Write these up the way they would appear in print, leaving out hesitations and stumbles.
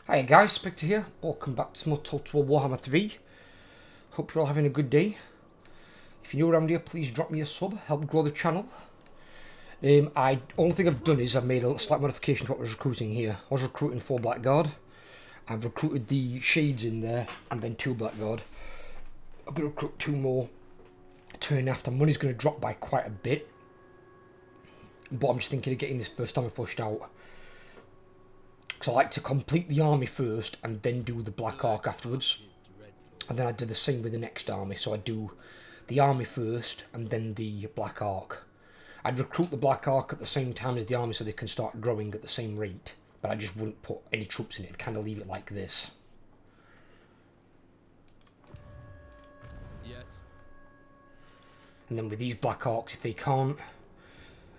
Hi guys, Spectre here. Welcome back to more Total Warhammer 3. Hope you're all having a good day. If you're new around here, please drop me a sub, help grow the channel. Only thing I've done is I've made a little slight modification to what I was recruiting here. I was recruiting 4 Blackguard. I've recruited the Shades in there, and then 2 Blackguard. I'm going to recruit 2 more turn after. Money's going to drop by quite a bit. But I'm just thinking of getting this first time I pushed out. Because I like to complete the army first and then do the Black Ark afterwards. And then I do the same with the next army. So I do the army first and then the Black Ark. I'd recruit the Black Ark at the same time as the army so they can start growing at the same rate. But I just wouldn't put any troops in it. I'd kind of leave it like this. Yes. And then with these Black Arks, if they can't...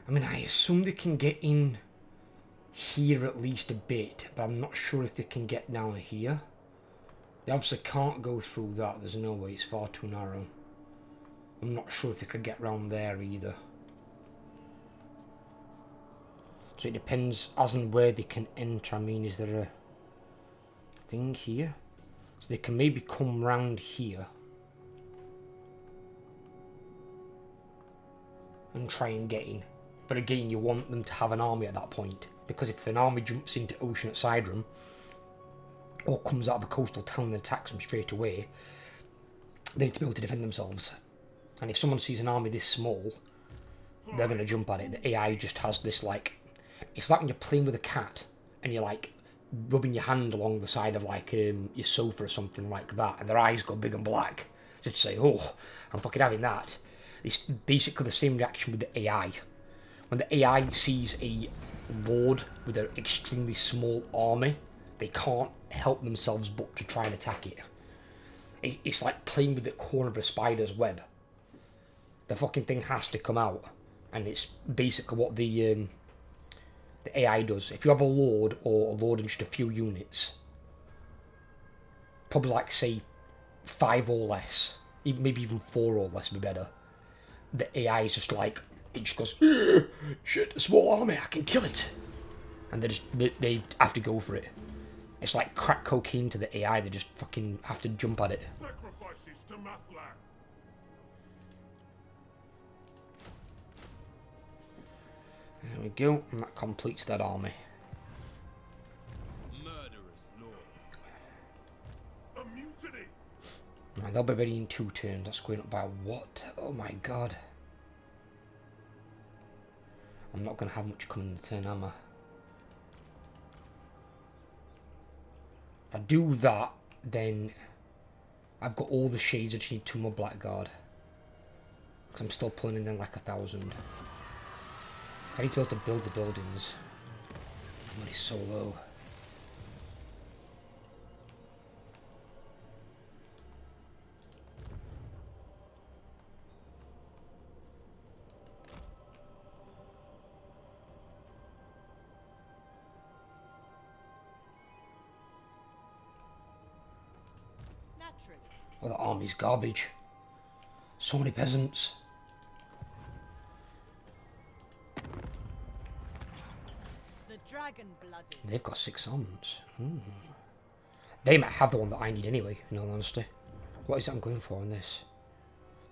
I mean, I assume they can get in here at least a bit, but I'm not sure if they can get down here. They obviously can't go through that. There's no way. It's far too narrow. I'm not sure if they could get round there either. So it depends as and where they can enter. I mean, is there a thing here? So they can maybe come round here and try and get in. But again, you want them to have an army at that point. Because if an army jumps into Ocean at Sidrum, or comes out of a coastal town and attacks them straight away, they need to be able to defend themselves. And if someone sees an army this small, they're going to jump at it. The AI just has this, like... It's like when you're playing with a cat, and you're, like, rubbing your hand along the side of, like, your sofa or something like that, and their eyes go big and black. So to say, oh, I'm fucking having that. It's basically the same reaction with the AI. When the AI sees a lord with an extremely small army, they can't help themselves but to try and attack it. It's like playing with the corner of a spider's web. The fucking thing has to come out, and it's basically what the AI does. If you have a lord or a lord in just a few units, probably like say 5 or less, maybe even 4 or less would be better. The AI is just like, it just goes, shit, a small army, I can kill it. And they have to go for it. It's like crack cocaine to the AI, they just fucking have to jump at it. Sacrifices to Mathlan. There we go, and that completes that army. Murderous lord. A mutiny. Right, they'll be ready in 2 turns. That's going up by what? Oh my god. I'm not going to have much coming in the turn, am I? If I do that, then I've got all the shades. I just need 2 more Blackguard. Because I'm still pulling in then like 1,000. I need to be able to build the buildings. Money's so low. Oh, the army's garbage. So many peasants. The dragon-blooded. They've got 6 armaments. They might have the one that I need anyway, in all honesty. What is it I'm going for in this?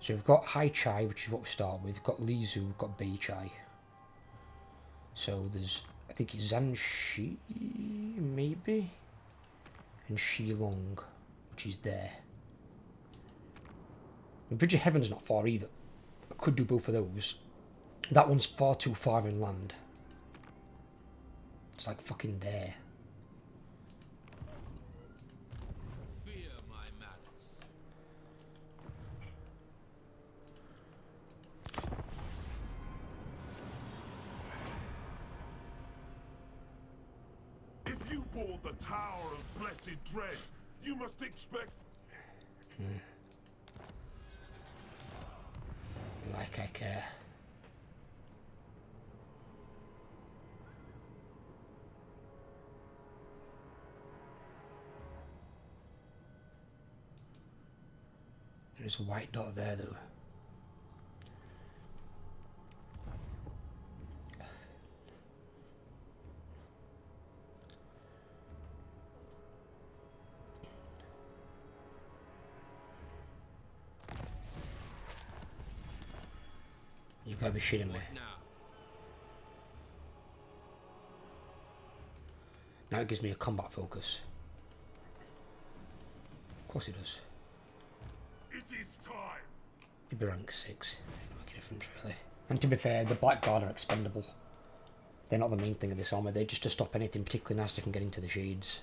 So we've got Hai Chai, which is what we start with. We've got Lizu, we've got Bei Chai. So there's, I think it's Zan Shi, maybe? And Shi Long, which is there. And Bridge of Heaven's not far either. I could do both of those. That one's far too far inland. It's like fucking there. Fear my malice. If you bore the Tower of Blessed Dread, you must expect... Like I care. There's a white dot there though. You've got to be shitting me. What now? Now it gives me a combat focus. Of course it does. It is time. It'd be rank 6. Make a difference really. And to be fair, the Blackguard are expendable. They're not the main thing of this armour, they're just to stop anything particularly nasty from getting to the shades.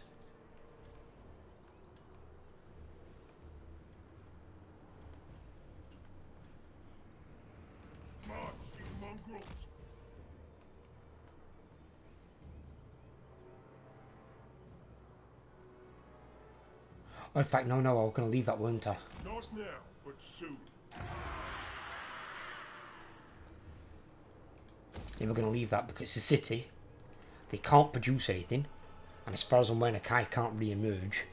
March, you mongrels. Oh, in fact, no, I was going to leave that, weren't I? Not now, but soon. Yeah, we're going to leave that because it's a city. They can't produce anything. And as far as I'm aware, Nakai can't re-emerge.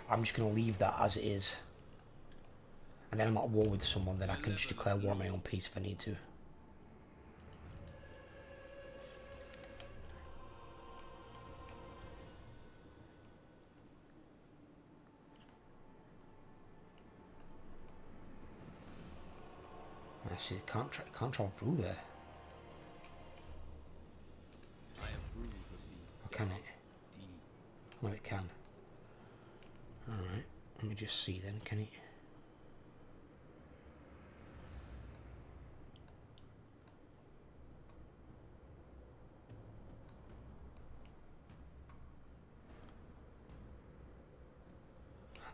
I'm just going to leave that as it is. And then I'm at war with someone, then I can just declare war on my own peace if I need to. I see, can't travel through there. I approve of these Or can it? deeds. No, it can. Alright, let me just see then, can it?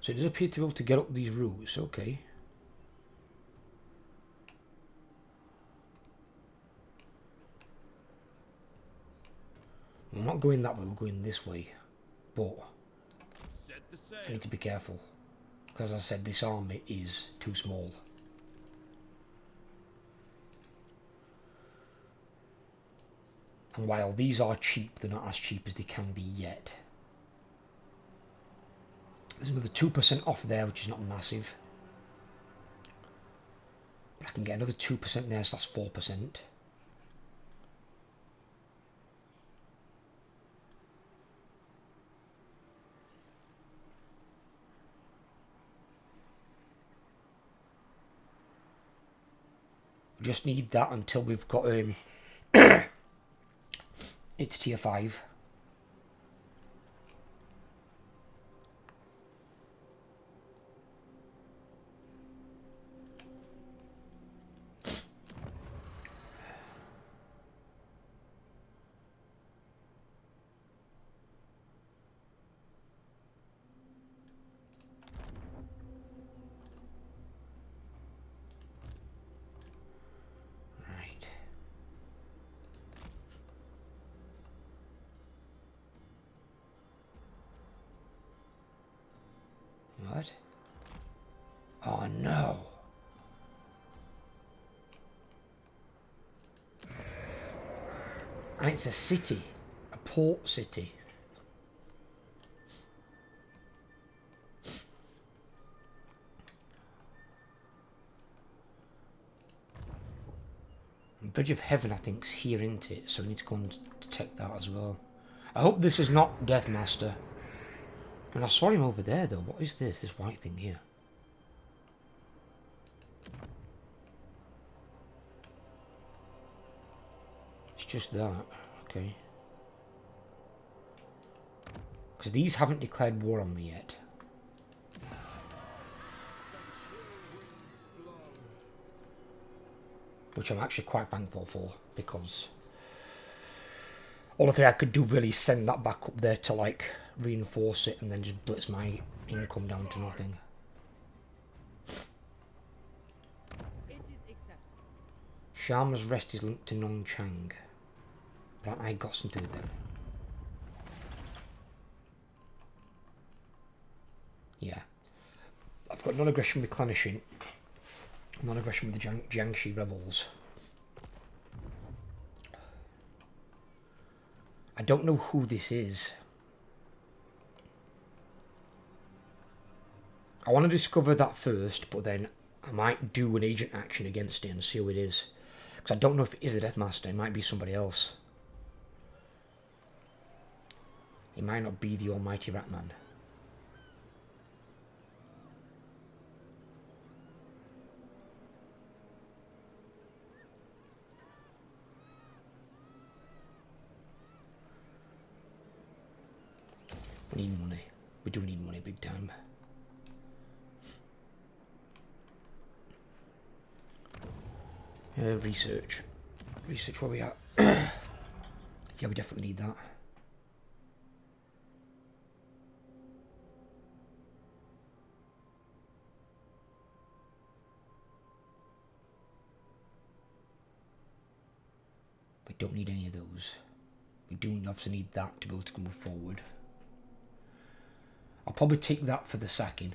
So it does appear to be able to get up these routes, okay. We're not going that way, we're going this way. But Set the I sail. need to be careful. Because as I said, this army is too small. And while these are cheap, they're not as cheap as they can be yet. There's another 2% off there, which is not massive. But I can get another 2% there, so that's 4%. We just need that until we've got it's tier 5. Right. What? Oh no. And it's a city. A port city. Bridge of Heaven, I think, is here, isn't it? So we need to go and detect that as well. I hope this is not Deathmaster. And I saw him over there, though. What is this? This white thing here. It's just that. Okay. Because these haven't declared war on me yet. Which I'm actually quite thankful for, because only thing I could do really is send that back up there to like reinforce it and then just blitz my income down to nothing. It is acceptable. Sharma's rest is linked to Nong Chang. But I got something with them. Yeah. I've got non-aggression with Clanishing. Non-aggression with the Jiangxi rebels. I don't know who this is. I want to discover that first, but then I might do an agent action against it and see who it is. Because I don't know if it is a Deathmaster, it might be somebody else. It might not be the almighty Ratman. Need money. We do need money big time. Research. Research where we at? Yeah, we definitely need that. We don't need any of those. We do obviously need that to be able to move forward. I'll probably take that for the sacking.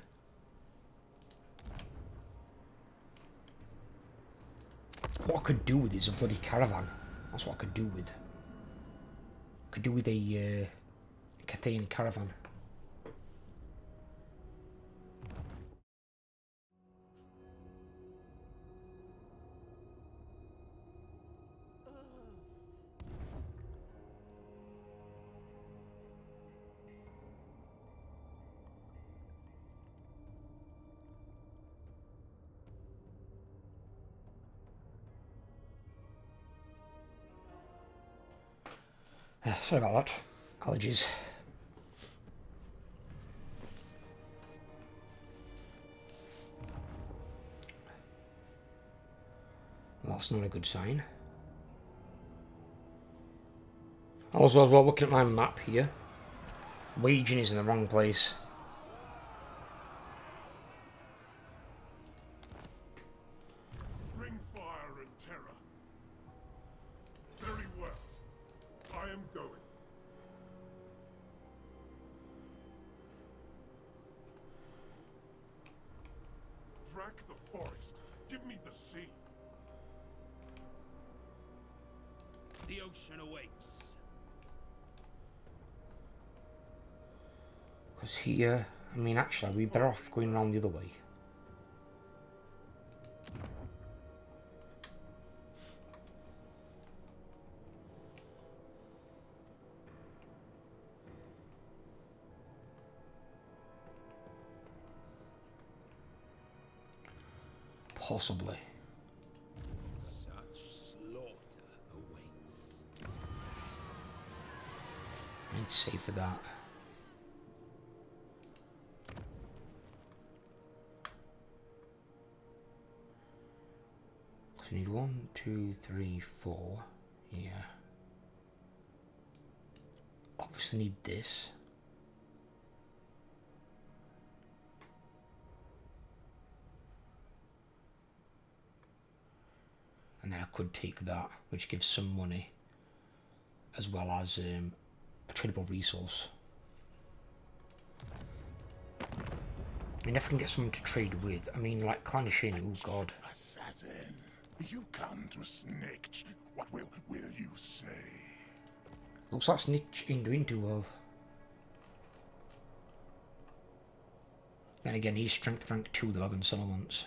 What I could do with is a bloody caravan. That's what I could do with. Could do with a Cathayan caravan. Sorry about that. Allergies. Well, that's not a good sign. Also, as well, looking at my map here, waging is in the wrong place. Bring fire and terror. Very well. I am going. Track the forest. Give me the sea. The ocean awaits. Because here, I mean, actually, we'd better off going around the other way. Possibly. Such slaughter awaits. I'd say for that. So we need 1, 2, 3, 4. Yeah. Obviously need this. And then I could take that, which gives some money, as well as a tradable resource. I mean, if I can get someone to trade with, I mean, like Clan Shin, oh god. Assassin, you come to snitch. What will you say? Looks like Snitch ain't doing too well. Then again, he's strength rank 2, the 11 settlements.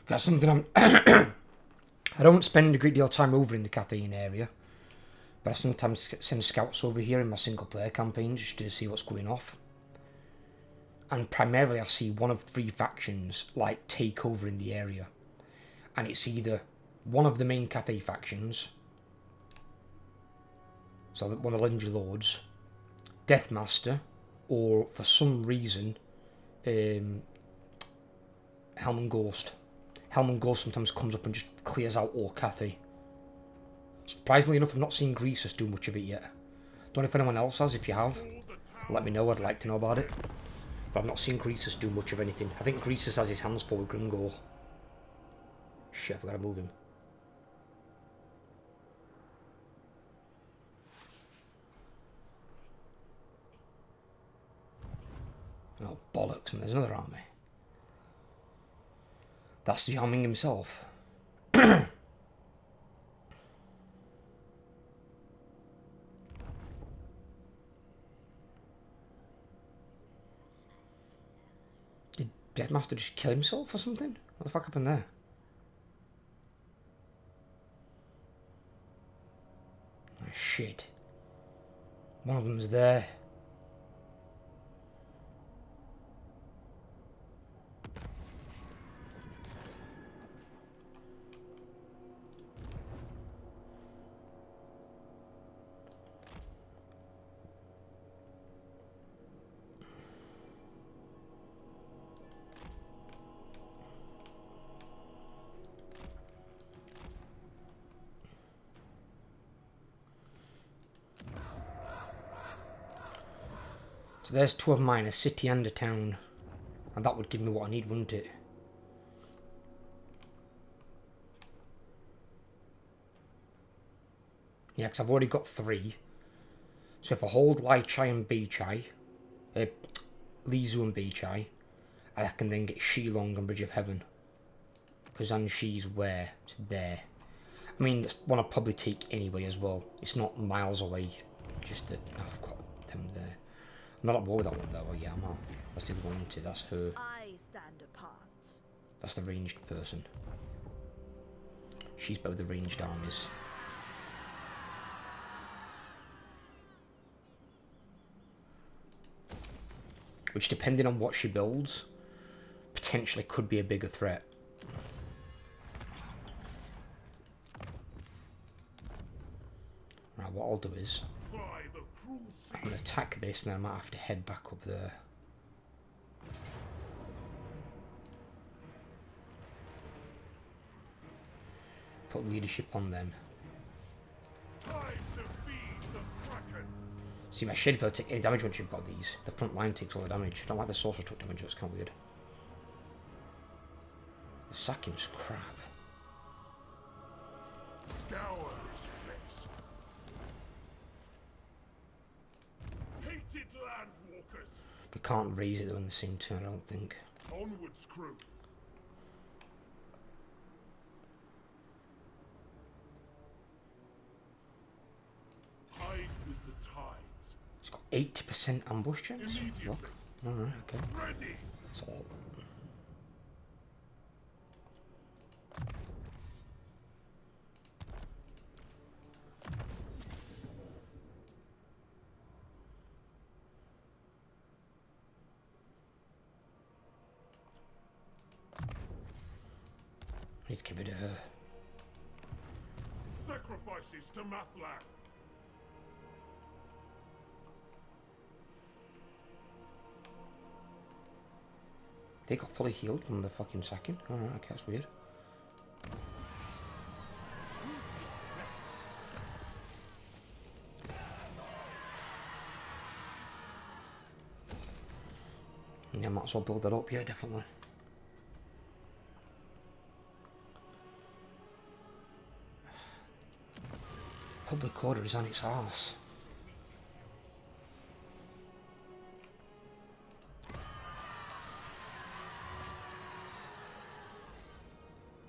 That's something I'm... I don't spend a great deal of time over in the Cathayan area, but I sometimes send scouts over here in my single player campaigns just to see what's going off. And primarily I see one of 3 factions like take over in the area. And it's either one of the main Cathay factions, so that one of the Legendary Lords, Deathmaster, or for some reason, Helm and Ghost. Helm and Ghost sometimes comes up and just clears out all Cathay. Surprisingly enough, I've not seen Greasus do much of it yet. Don't know if anyone else has. If you have, let me know. I'd like to know about it. But I've not seen Greasus do much of anything. I think Greasus has his hands full with Grimgore. Shit, I forgot to move him. Oh, bollocks, and there's another army. That's the arming himself. Did Deathmaster just kill himself or something? What the fuck happened there? Oh, shit. One of them's there. So there's 2 of mine, a city and a town. And that would give me what I need, wouldn't it? Yeah, because I've already got 3. So if I hold Lai Chai and Bei Chai, Li Zhu and Bei Chai, I can then get Shilong and Bridge of Heaven. Because Anshi's where? It's there. I mean, that's one I'll probably take anyway as well. It's not miles away. Just that I've got them there. I'm not at war with that one though. Oh yeah, I'm not. That's the other one, isn't it? That's her. I stand apart. That's the ranged person. She's better with the ranged armies. Which, depending on what she builds, potentially could be a bigger threat. Right, what I'll do is, I'm going to attack this and then I might have to head back up there. Put leadership on them. See, my shade will take any damage once you've got these. The front line takes all the damage. I don't like the sorcerer took damage, that's kind of weird. The sacking's crap. Scour this place. Hated landwalkers. We can't raise it though in the same turn, I don't think. Onwards, crew. Hide with the tides. It's got 80% ambush chance. Look. Alright, okay. Ready. That's all. Need to get rid of her. Sacrifices to Mathlan. They got fully healed from the fucking sacking. Alright, okay, that's weird. Yeah, might as well build that up, yeah, definitely. Public order is on its arse.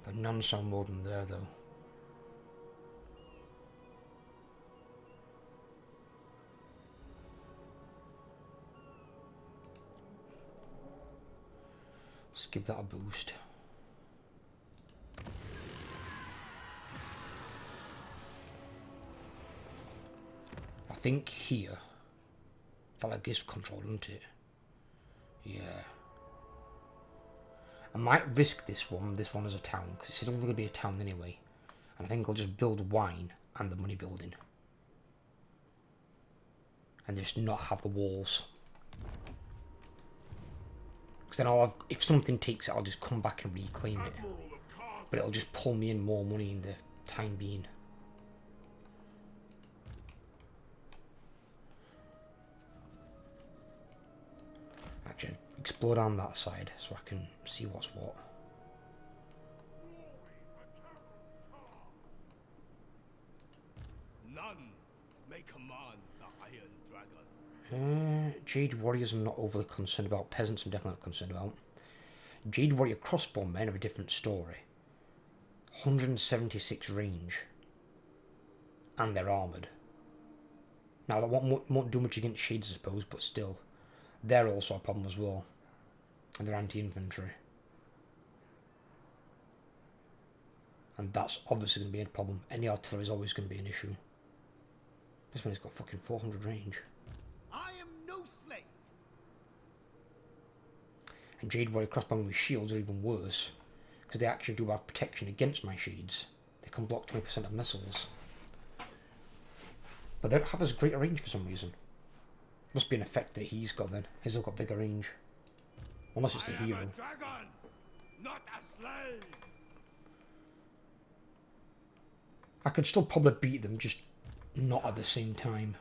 But none sound more than there, though. Let's give that a boost. I think here, felt like gives control, doesn't it? Yeah. I might risk this one as a town, because it's only going to be a town anyway. And I think I'll just build wine and the money building. And just not have the walls. Because then I'll have, if something takes it, I'll just come back and reclaim it. But it'll just pull me in more money in the time being. Actually, explore on that side so I can see what's what. None may command the Iron Dragon. Jade Warriors I'm not overly concerned about. Peasants I'm definitely not concerned about. Jade Warrior crossbowmen are a different story. 176 range. And they're armoured. Now that won't do much against shades I suppose, but still. They're also a problem as well. And they're anti-infantry. And that's obviously going to be a problem. Any artillery is always going to be an issue. This one's got fucking 400 range. I am no slave. And Jade Warrior crossbowmen with shields are even worse. Because they actually do have protection against my shades. They can block 20% of missiles. But they don't have as great a range for some reason. Must be an effect that he's got then. His have got bigger range. Unless it's the hero. I am a dragon, not a slave. I could still probably beat them, just not at the same time.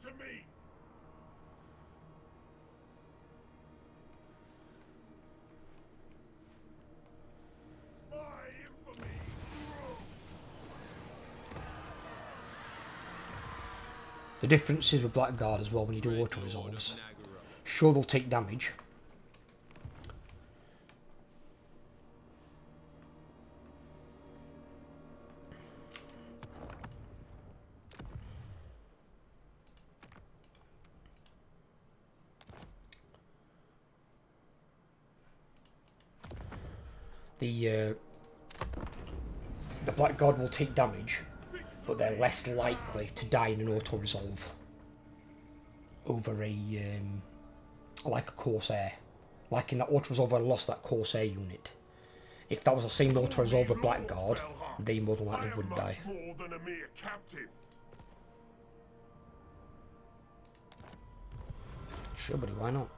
to me. My infamy. The difference is with Blackguard as well when you do auto resolves. Sure, they'll take damage. The Blackguard will take damage, but they're less likely to die in an auto resolve over like a Corsair. Like in that auto resolve, I lost that Corsair unit. If that was the same auto resolve with Blackguard, they more than likely would die. More than a mere captain. Sure, buddy, why not?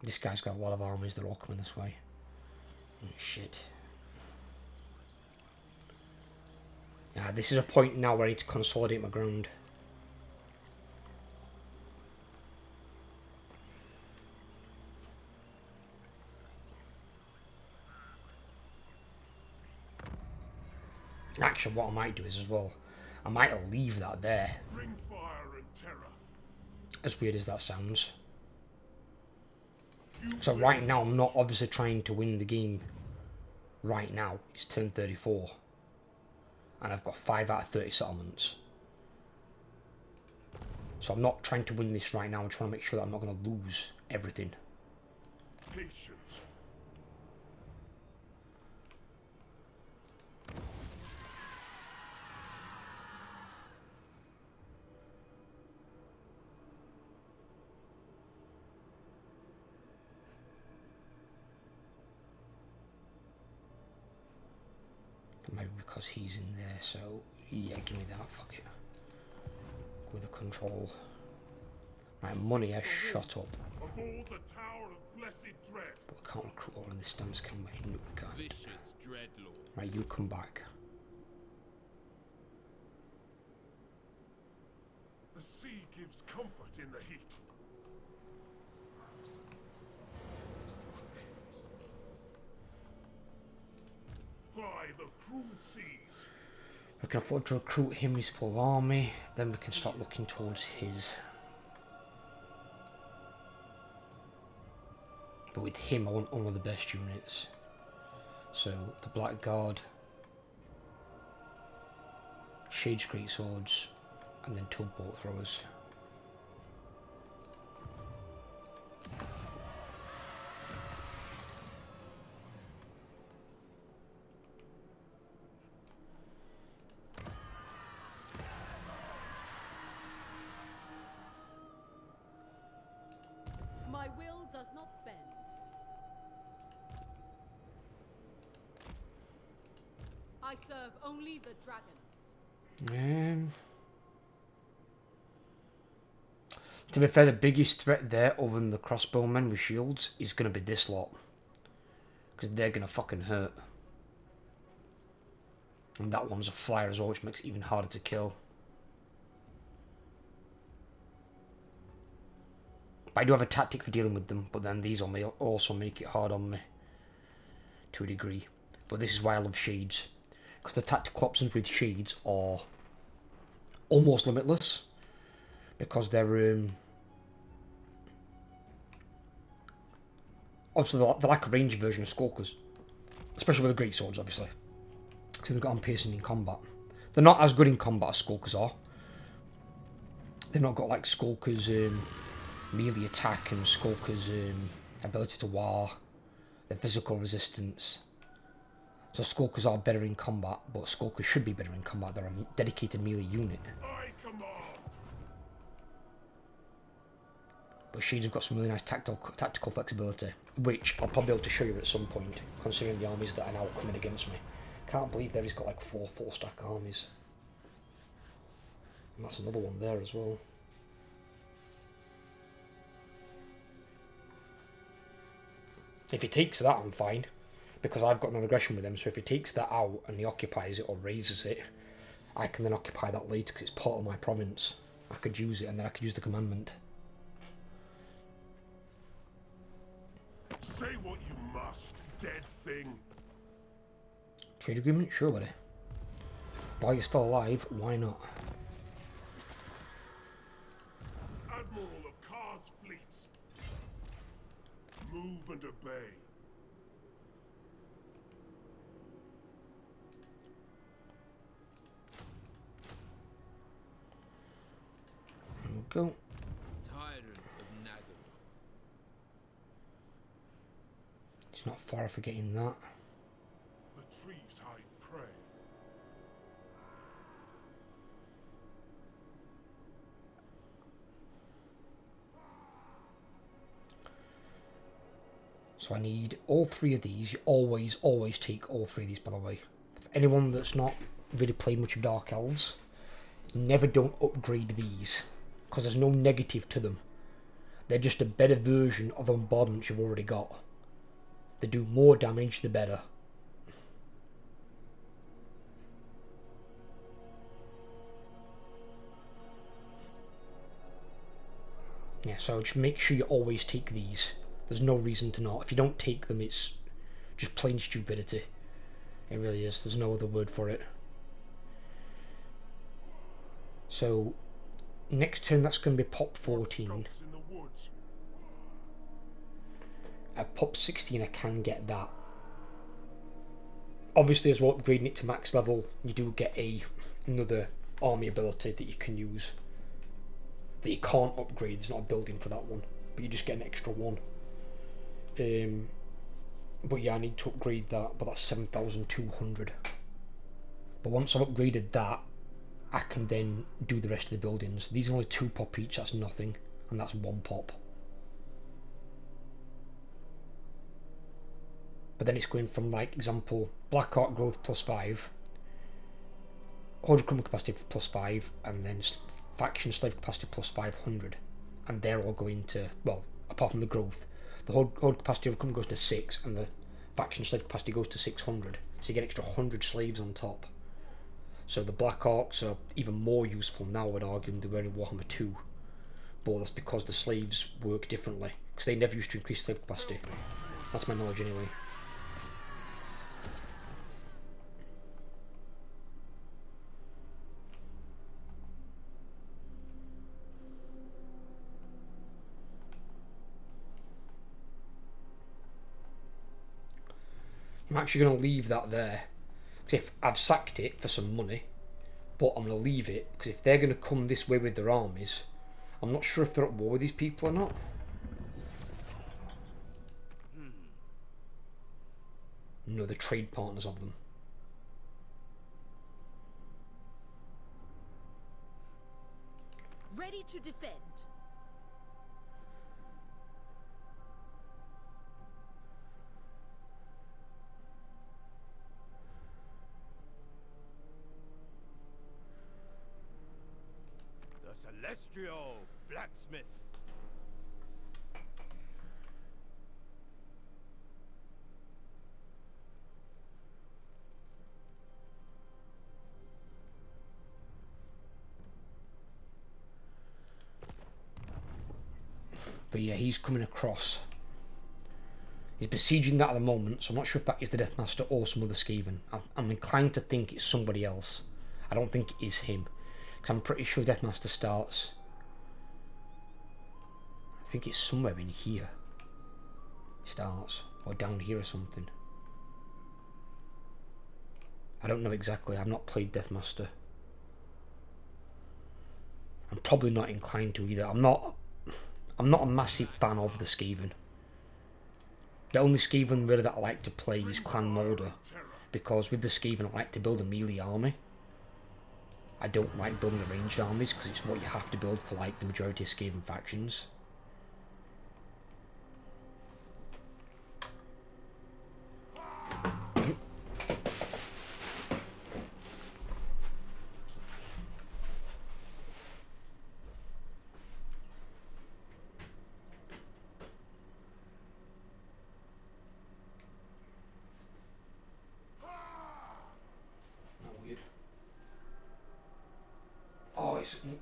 This guy's got a lot of armies, they're all coming this way. Oh, shit. Yeah, this is a point now where I need to consolidate my ground. Actually, what I might do is as well, I might leave that there. Bring fire and terror. As weird as that sounds. So right now, I'm not obviously trying to win the game. Right now, it's turn 34. And I've got 5 out of 30 settlements. So I'm not trying to win this right now. I'm trying to make sure that I'm not going to lose everything. Patience. Maybe because he's in there, so yeah, give me that, fuck it. With the control. My money has shot up. Aboard the Tower of Blessed Dread. But we can't recruit all in this stance, can we? No, we can't. Vicious dreadlord. Right, you come back. The sea gives comfort in the heat. Fly the cruel seas. We can afford to recruit him, his full army. Then we can start looking towards his. But with him, I want one of the best units. So, the Blackguard, Shade's Great Swords, and then Tugboat Throwers. My will does not bend. I serve only the dragons. To be fair, the biggest threat there, other than the crossbowmen with shields, is going to be this lot. Because they're going to fucking hurt. And that one's a flyer as well, which makes it even harder to kill. But I do have a tactic for dealing with them, but then these also make it hard on me. To a degree. But this is why I love Shades. Because the tactical options with Shades are almost limitless. Because they're obviously they're like a ranged version of Skulkers, especially with the great swords, obviously, because they've got piercing in combat. They're not as good in combat as Skulkers are. They've not got like Skulkers melee attack and Skulkers ability to war, their physical resistance. So Skulkers are better in combat, but Skulkers should be better in combat. They're a dedicated melee unit. I command. But Shades have got some really nice tactical flexibility, which I'll probably be able to show you at some point, considering the armies that are now coming against me. Can't believe there he's got like 4 full-stack armies. And that's another one there as well. If he takes that, I'm fine. because I've got no aggression with them, so if he takes that out and he occupies it or raises it, I can then occupy that later because it's part of my province. I could use it and then I could use the commandment. Say what you must, dead thing. Trade agreement? Sure, buddy. While you're still alive, why not? Admiral of Kar's fleets. Move and obey. There we go. Tyrant of Nagel. It's not far for getting that. The trees hide prey. So I need all 3 of these. You always take all 3 of these, by the way. For anyone that's not really played much of Dark Elves, never don't upgrade these, because there's no negative to them. They're just a better version of bombardments you've already got. They do more damage, the better. Yeah, so just make sure you always take these. There's no reason to not. If you don't take them, it's just plain stupidity. It really is. There's no other word for it. So, next turn that's going to be pop 14. In the woods. At pop 16 I can get that. Obviously as well, upgrading it to max level, you do get another army ability that you can use. That you can't upgrade, there's not a building for that one. But you just get an extra one. But yeah, I need to upgrade that, but that's 7,200. But once I've upgraded that, I can then do the rest of the buildings. These are only 2 pop each, that's nothing. And that's 1 pop. But then it's going from, like, example, Black Ark growth +5, Horde recruitment capacity +5, and then faction slave capacity +500. And they're all going to, well, apart from the growth, the Horde capacity of recruitment goes to 6, and the faction slave capacity goes to 600. So you get an extra 100 slaves on top. So the Black Arks are even more useful now, I would argue, than they were in Warhammer 2. But that's because the slaves work differently, because they never used to increase slave capacity. That's my knowledge anyway. I'm actually going to leave that there, because if I've sacked it for some money, but I'm going to leave it, because if they're going to come this way with their armies, I'm not sure if they're at war with these people or not. No, they're trade partners of them. Ready to defend. The Celestial Blacksmith. But yeah, he's coming across. He's besieging that at the moment, so I'm not sure if that is the Deathmaster or some other Skaven. I'm inclined to think it's somebody else. I don't think it is him, because I'm pretty sure Deathmaster starts. I think it's somewhere in here. He starts, or down here or something. I don't know exactly. I've not played Deathmaster. I'm probably not inclined to either. I'm not a massive fan of the Skaven. The only Skaven really that I like to play is Clan Mulder, because with the Skaven I like to build a melee army. I don't like building the ranged armies because it's what you have to build for like the majority of Skaven factions.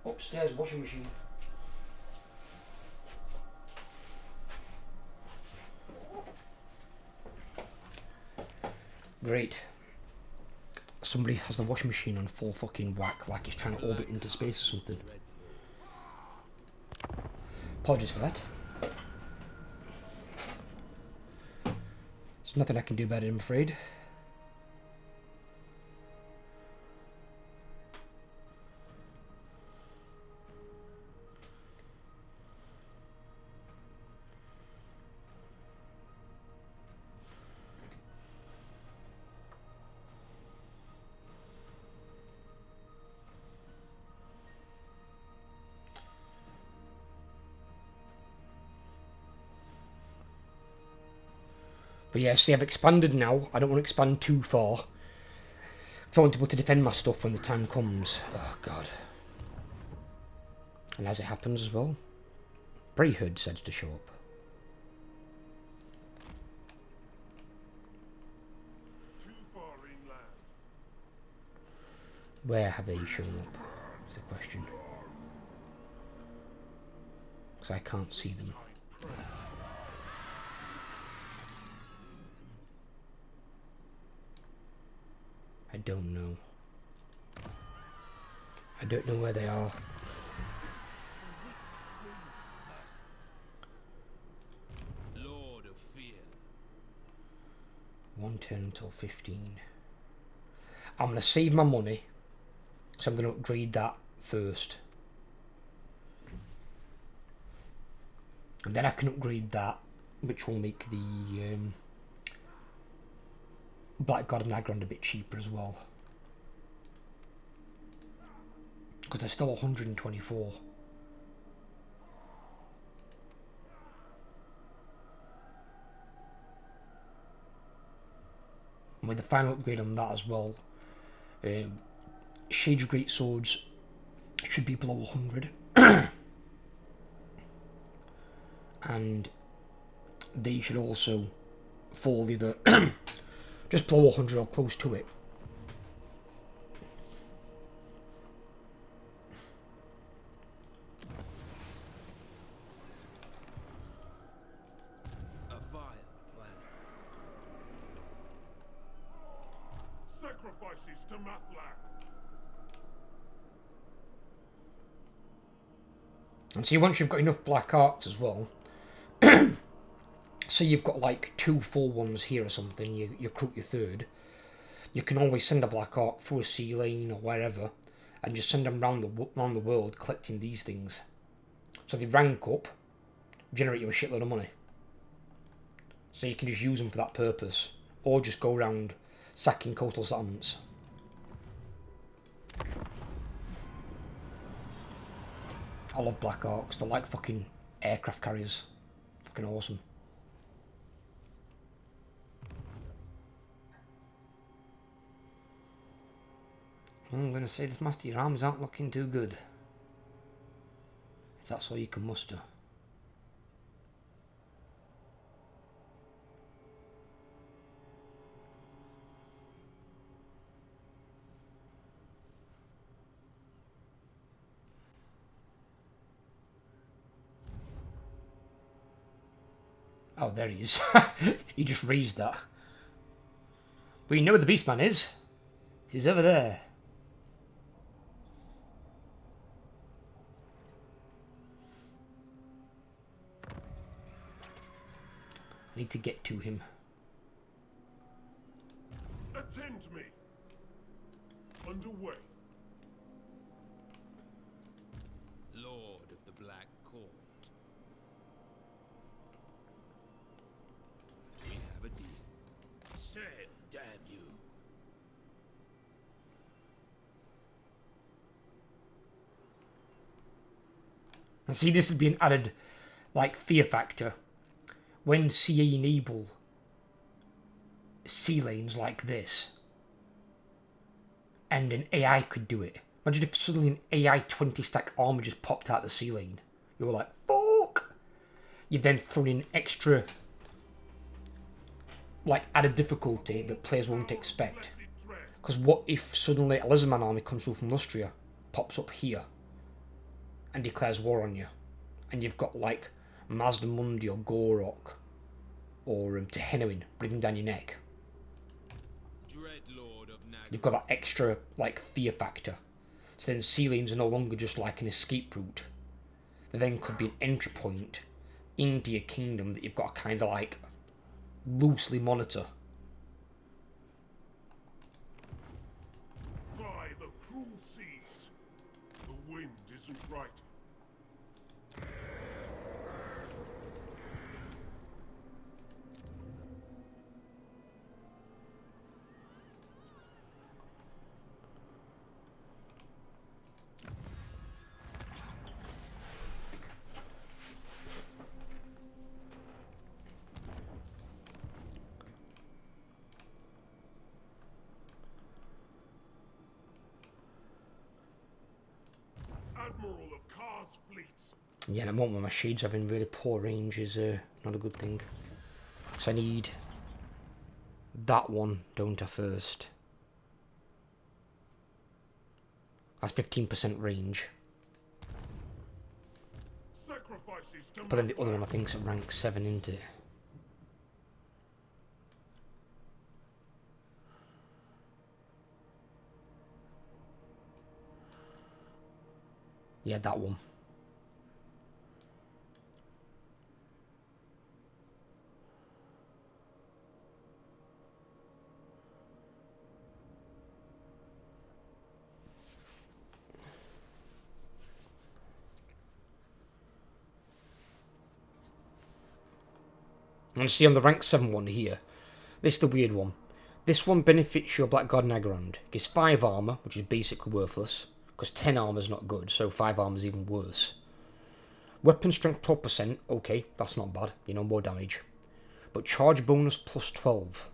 upstairs washing machine. Great. Somebody has the washing machine on full fucking whack, like he's trying to orbit into space or something. Apologies for that. There's nothing I can do about it, I'm afraid. But yeah, see, I've expanded now. I don't want to expand too far. Because I want to be able to defend my stuff when the time comes. Oh, God. And as it happens as well, Brayhood decides to show up. Too far inland. Where have they shown up? Is the question. Because I can't see them. I don't know. I don't know where they are. Lord of Fear. One turn until 15. I'm going to save my money. So I'm going to upgrade that first. And then I can upgrade that, which will make the Black God and Agrand a bit cheaper as well. Because they're still 124. And with the final upgrade on that as well, Shades of Great Swords should be below 100. And they should also fall either just below 100 or close to it. A vile plan. Sacrifices to Mathlan. And see, once you've got enough black arcs as well, say you've got like 2 full ones here or something, you crook your third, you can always send a black arc through a sea lane or wherever, and just send them round the world collecting these things. So they rank up, generate you a shitload of money. So you can just use them for that purpose, or just go around sacking coastal settlements. I love black arcs, they're like fucking aircraft carriers. Fucking awesome. I'm going to say this Master Your Arms aren't looking too good. If that's all you can muster. Oh, there he is. He just raised that. But you know where the Beastman is. He's over there. Need to get to him. Attend me. Underway. Lord of the Black Court. We have a deal. Sail, damn you. And see, this would be an added, like, fear factor. When CA enable sea lanes like this, and an AI could do it. Imagine if suddenly an AI 20 stack armor just popped out the sea lane. You were like, fuck! You've then thrown in extra, like, added difficulty that players won't expect. Because what if suddenly a Lizardman army comes through from Lustria, pops up here? and declares war on you, and you've got like Mazdamundi or Gorok or Tehenuin breathing down your neck, you've got that extra like fear factor. So then sea lanes are no longer just like an escape route. There then could be an entry point into your kingdom that you've got to kind of like loosely monitor. By the cruel seas, the wind isn't right. Admiral of Kar's fleets. Yeah, and at the moment my shades having really poor range is not a good thing. So I need that one, don't I, first? That's 15% range. Sacrifices to But then the other one I think's at rank 7, isn't it? Yeah, that one. And see on the rank 7 one here, this is the weird one. This one benefits your Blackguard Nagarand. Gives 5 armour, which is basically worthless, because 10 armour is not good, so 5 armour is even worse. Weapon strength 12%, okay, that's not bad, you know, more damage. But charge bonus plus 12.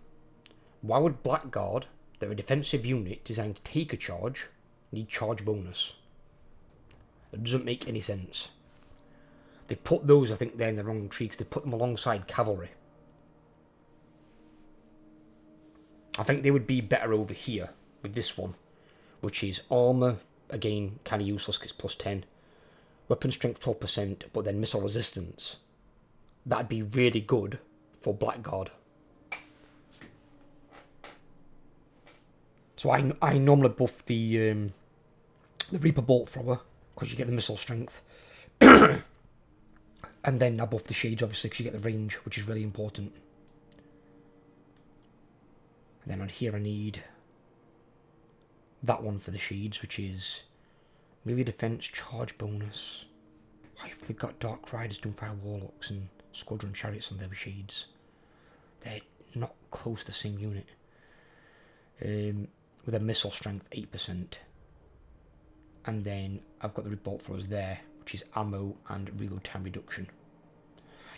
Why would Blackguard, they're a defensive unit designed to take a charge, need charge bonus? It doesn't make any sense. They put those, I think, there in the wrong tree, because they put them alongside cavalry. I think they would be better over here with this one, which is armour, again, kind of useless because it's plus 10. Weapon strength 12%, but then missile resistance. That'd be really good for Blackguard. So I normally buff the Reaper Bolt Thrower, because you get the missile strength. And then I buff the shades, obviously, because you get the range, which is really important. And then on here I need that one for the shades, which is melee defense, charge bonus. Why have they got Dark Riders, Doomfire Warlocks, and Squadron Chariots on their shades? They're not close to the same unit. With a missile strength 8%. And then I've got the Bolt Throwers there, which is ammo and reload time reduction.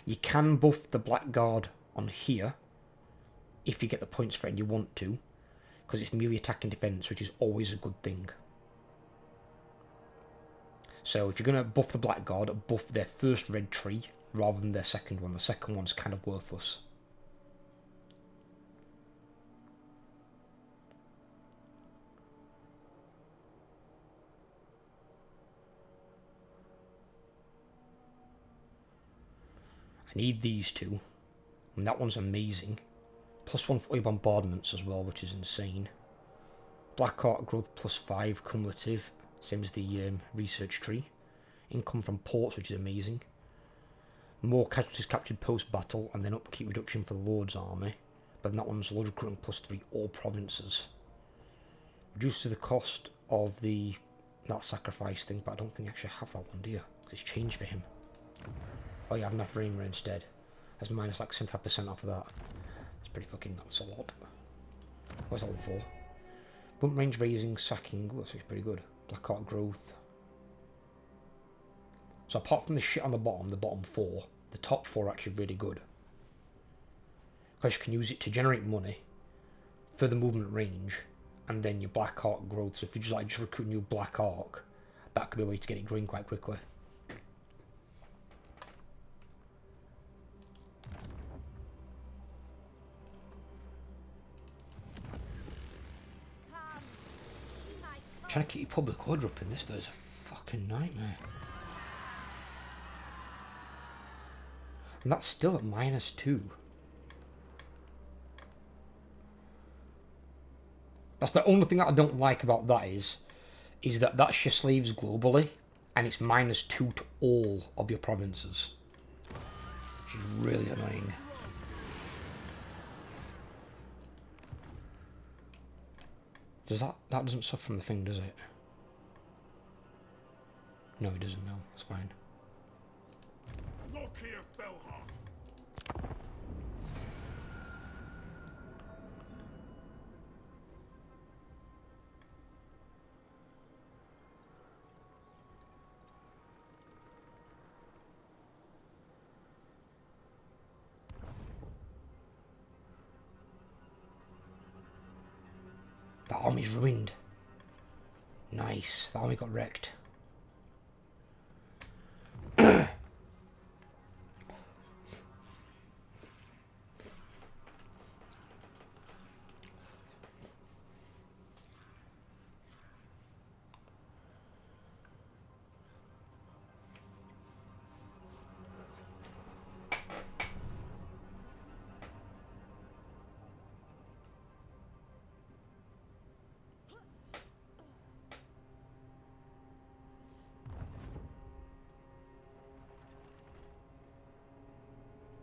You can buff the Blackguard on here if you get the points for it and you want to, because it's melee attack and defense, which is always a good thing. So if you're going to buff the Blackguard, buff their first red tree rather than their second one. The second one's kind of worthless. I need these two, and that one's amazing. +1 for bombardments as well, which is insane. Black Art growth +5 cumulative, same as the research tree. Income from ports, which is amazing. More casualties captured post-battle, and then upkeep reduction for the Lord's army. But that one's Lord recruiting +3 all provinces. Reduces the cost of that sacrifice thing, but I don't think I actually have that one, do you? Because it's changed for him. Oh yeah, I have enough Raymer instead. That's minus like 75% off of that. That's pretty fucking nuts, a lot. What's that one for? Bump range raising, sacking, that's actually pretty good. Black Art growth. So apart from the shit on the bottom 4, the top 4 are actually really good. Because you can use it to generate money, further movement range, and then your Black Arc growth. So if you just recruit a new Black Arc, that could be a way to get it growing quite quickly. Trying to keep your public order up in this though is a fucking nightmare. And that's still at -2. That's the only thing that I don't like about that is that that's your sleeves globally, and it's -2 to all of your provinces. Which is really annoying. Does that doesn't suffer from the thing, does it? No, it doesn't, no. It's fine. Lokhir Fellheart. That army's ruined. Nice. That army got wrecked.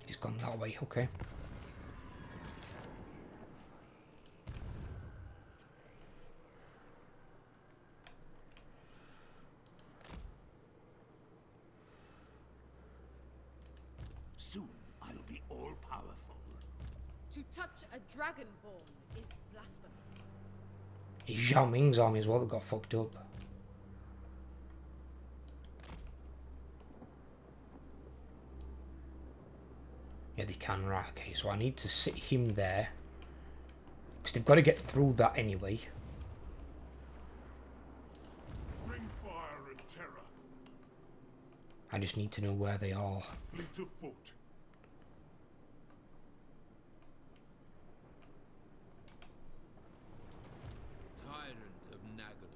He's gone that way, okay. Soon I'll be all powerful. To touch a dragonborn is blasphemy. It's Zhao Ming's army as well that got fucked up. Yeah, they can, right, okay, so I need to sit him there. Because they've got to get through that anyway. Bring fire and terror. I just need to know where they are. Fleet of foot. Tyrant of Nagaru.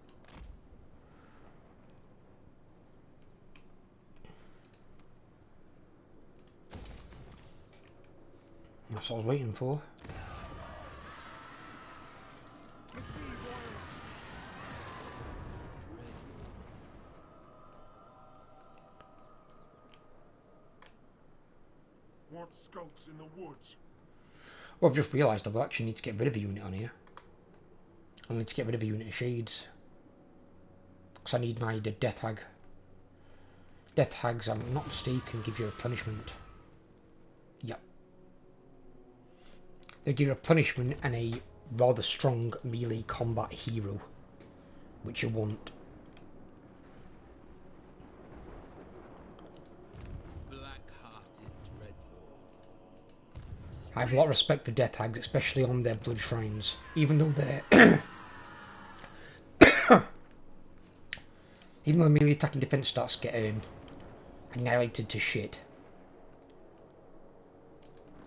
That's what I was waiting for. What skulks in the woods? Well, I've just realised I will actually need to get rid of a unit on here. I need to get rid of a unit of shades. Because I need my death hag. Death hags, I'm not mistaken, give you a punishment. Yep. They give you a punishment and a rather strong melee combat hero. Which you want. Black-hearted dreadlord. I have a lot of respect for death hags, especially on their blood shrines. Even though they're... even though the melee attacking defense stats get annihilated to shit,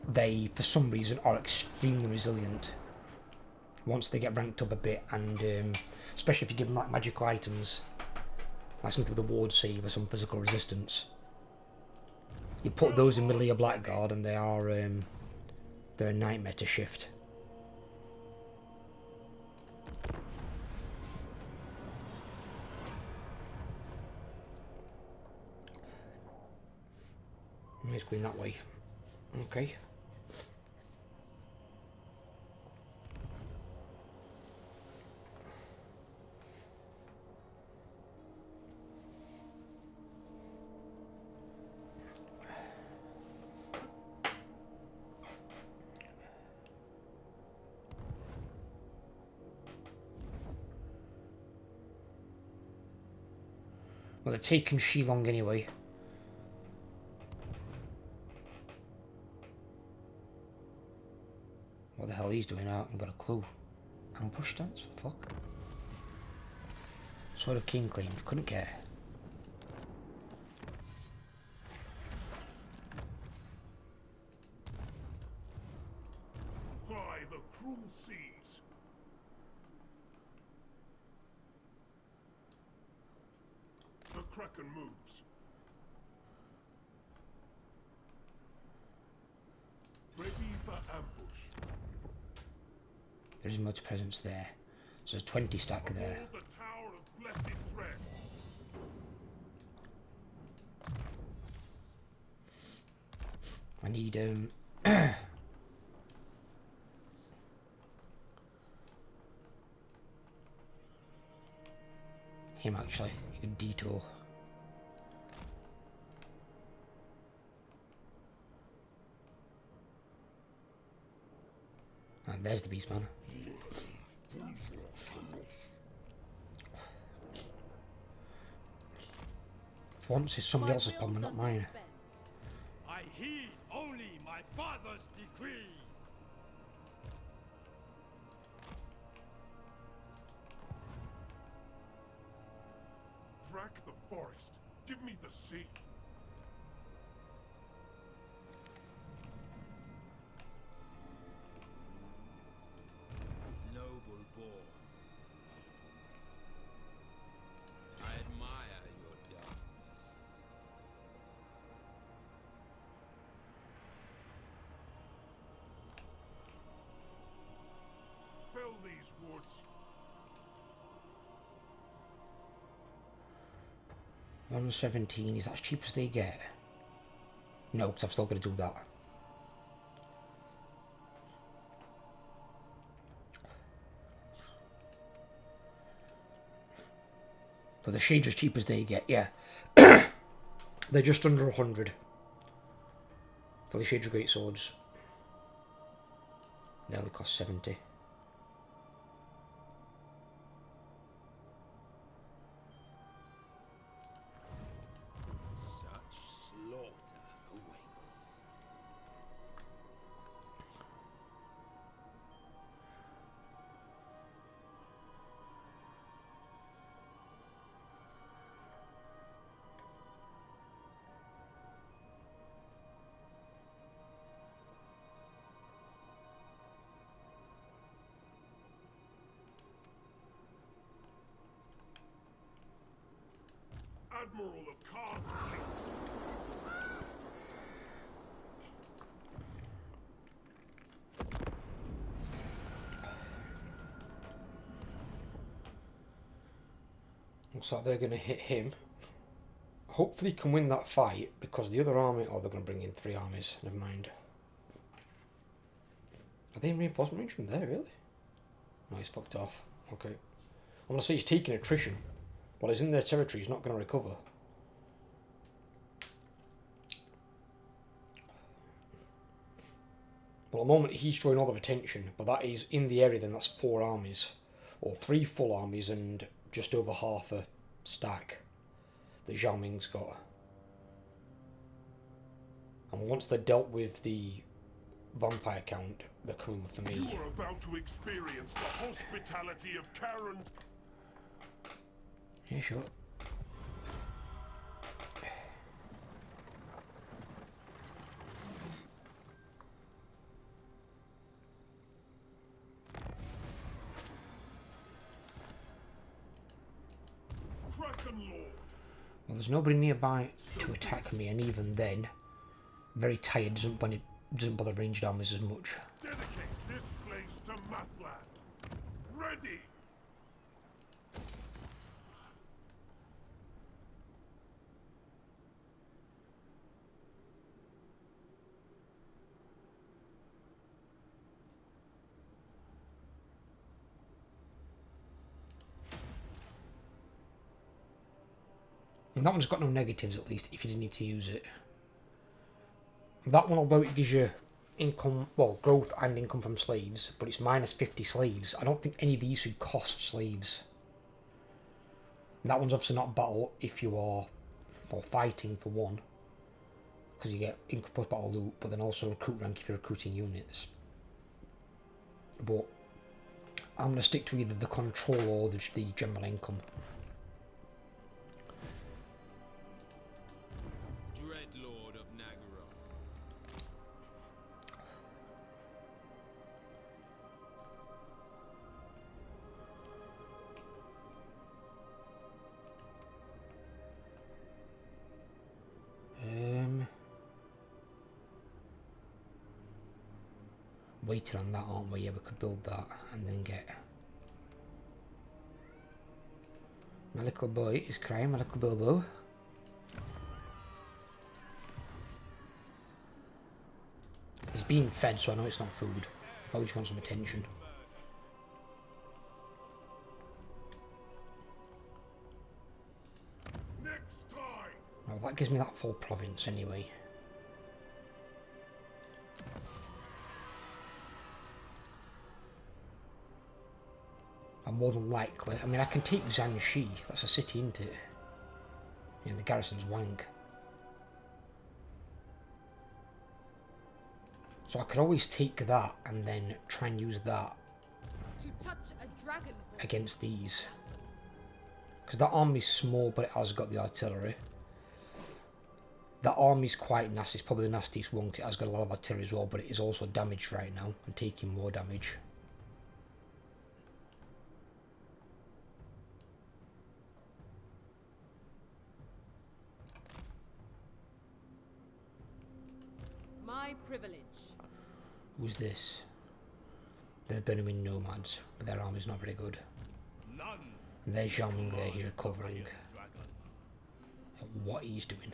they, for some reason, are extremely resilient once they get ranked up a bit, and especially if you give them like magical items, like something with a ward save or some physical resistance. You put those in melee or blackguard, and they are they're a nightmare to shift. It's going that way. Okay. Well, they've taken Shilong anyway. What the hell he's doing, I haven't got a clue. Ambush stance? What the fuck? Sword of King claimed, couldn't care. By the cruel seas. The Kraken moves. There is much presence there. So there's 20 stack there. All the tower of blessed dread. I need him actually. You can detour. Ah, there's the beast man. For once it's somebody else's problem, not mine. I heed only my father's decrees. Track the forest. Give me the sea. Noble born. I admire your darkness. Fill these woods. $117, is that as cheap as they get? No, because I've still got to do that. But the shades as cheap as they get, yeah. They're just under 100 for the shades of great swords. They only cost 70. Such slaughter awaits. Admiral of Kar's fleets. Looks like they're going to hit him. Hopefully he can win that fight, because the other army... Oh, they're going to bring in 3 armies. Never mind. Are they in reinforcement range from there, really? No, he's fucked off. Okay. I'm going to say he's taking attrition. While he's in their territory, he's not going to recover. Well, at the moment he's drawing all the attention, but that is in the area, then that's 4 armies. Or 3 full armies and just over half a stack that Zhao Ming's got. And once they're dealt with the vampire count, they're coming for me. You are about to experience the hospitality of Karen. Yeah, sure. Kraken Lord. Well, there's nobody nearby to attack me, and even then, very tired, doesn't bother ranged armies as much. Dedicate this place to Mathlan. Ready. And that one's got no negatives, at least, if you didn't need to use it. That one, although it gives you income, well, growth and income from slaves, but it's minus 50 slaves. I don't think any of these should cost slaves. And that one's obviously not battle if you are, well, fighting for one, because you get income plus battle loot, but then also recruit rank if you're recruiting units. But I'm going to stick to either the control or the general income. Dread Lord of Nagaron. waiting on that, aren't we? Yeah, we could build that and then get... My little boy is crying, my little Bilbo. He's being fed, so I know it's not food. Probably just wants some attention. Next time. Well, that gives me that full province anyway. And more than likely, I mean, I can take Zhanxi. That's a city, isn't it? Yeah, the garrison's wank. So I could always take that and then try and use that To touch a dragon against these. Because that army's small, but it has got the artillery. That army's quite nasty. It's probably the nastiest one, 'cause it has got a lot of artillery as well, but it is also damaged right now and taking more damage. My privilege. Who's this? They're the Benjamin Nomads, but their army's not very good. None. And there's Xiaoming there, he's recovering. Dragon. What he's doing.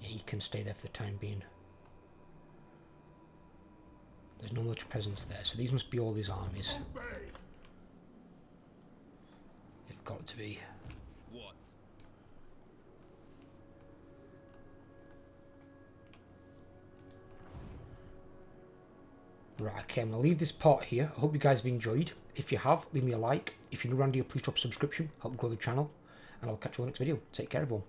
Yeah, he can stay there for the time being. There's not much presence there, so these must be all his armies. Obey. They've got to be. What? Right, okay, I'm going to leave this part here. I hope you guys have enjoyed. If you have, leave me a like. If you're new around here, please drop a subscription. Help grow the channel. And I'll catch you on the next video. Take care, everyone.